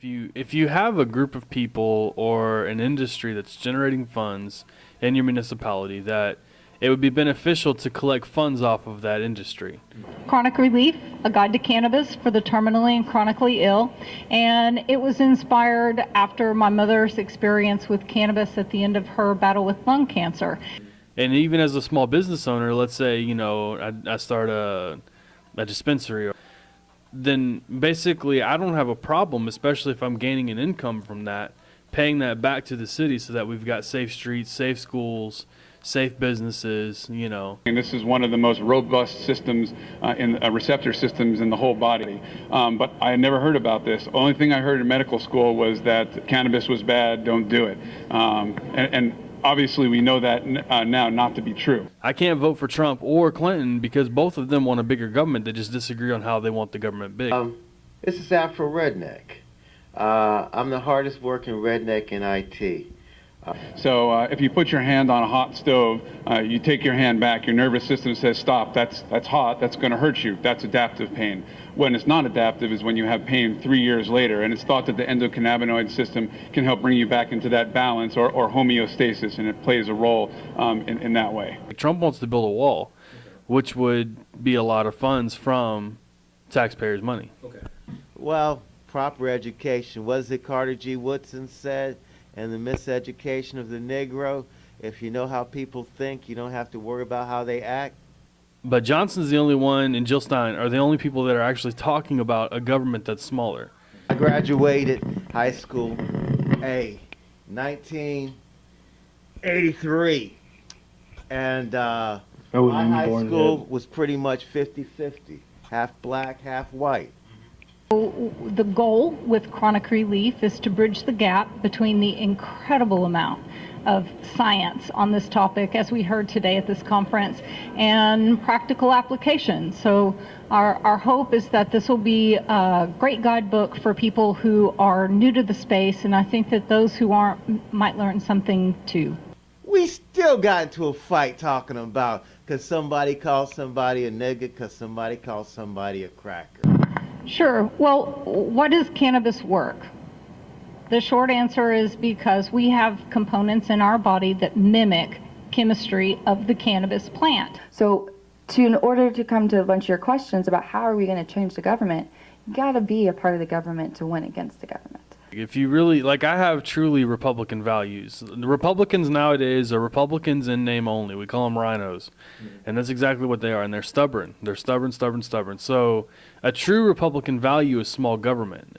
If you have a group of people or an industry that's generating funds in your municipality, that it would be beneficial to collect funds off of that industry. Chronic Relief, a guide to cannabis for the terminally and chronically ill. And it was inspired after my mother's experience with cannabis at the end of her battle with lung cancer. And even as a small business owner, let's say, I start a dispensary, then basically I don't have a problem, especially if I'm gaining an income from that, paying that back to the city so that we've got safe streets, safe schools, safe businesses, And this is one of the most robust systems in receptor systems in the whole body. But I had never heard about this. The only thing I heard in medical school was that cannabis was bad, don't do it. And obviously we know that now not to be true. I can't vote for Trump or Clinton because both of them want a bigger government. They just disagree on how they want the government big. This is Afro Redneck. I'm the hardest working redneck in IT. So if you put your hand on a hot stove, you take your hand back, your nervous system says, stop, that's hot, that's going to hurt you. That's adaptive pain. When it's not adaptive is when you have pain 3 years later, and it's thought that the endocannabinoid system can help bring you back into that balance or homeostasis, and it plays a role in that way. Trump wants to build a wall, which would be a lot of funds from taxpayers' money. Okay. Well, proper education. What is it Carter G. Woodson said? And the miseducation of the Negro. If you know how people think, you don't have to worry about how they act. But Johnson's the only one, and Jill Stein are the only people that are actually talking about a government that's smaller. I graduated high school, 1983. And my high school was pretty much 50-50, half black, half white. The goal with Chronic Relief is to bridge the gap between the incredible amount of science on this topic, as we heard today at this conference, and practical application. So our hope is that this will be a great guidebook for people who are new to the space, and I think that those who aren't might learn something too. We still got into a fight talking about because somebody called somebody a nigga, because somebody called somebody a cracker. Sure. Well, why does cannabis work? The short answer is because we have components in our body that mimic chemistry of the cannabis plant. So in order to come to a bunch of your questions about how are we going to change the government, you got to be a part of the government to win against the government. If you really, I have truly Republican values. The Republicans nowadays are Republicans in name only. We call them rhinos. And that's exactly what they are. And they're stubborn. They're stubborn. So a true Republican value is small government.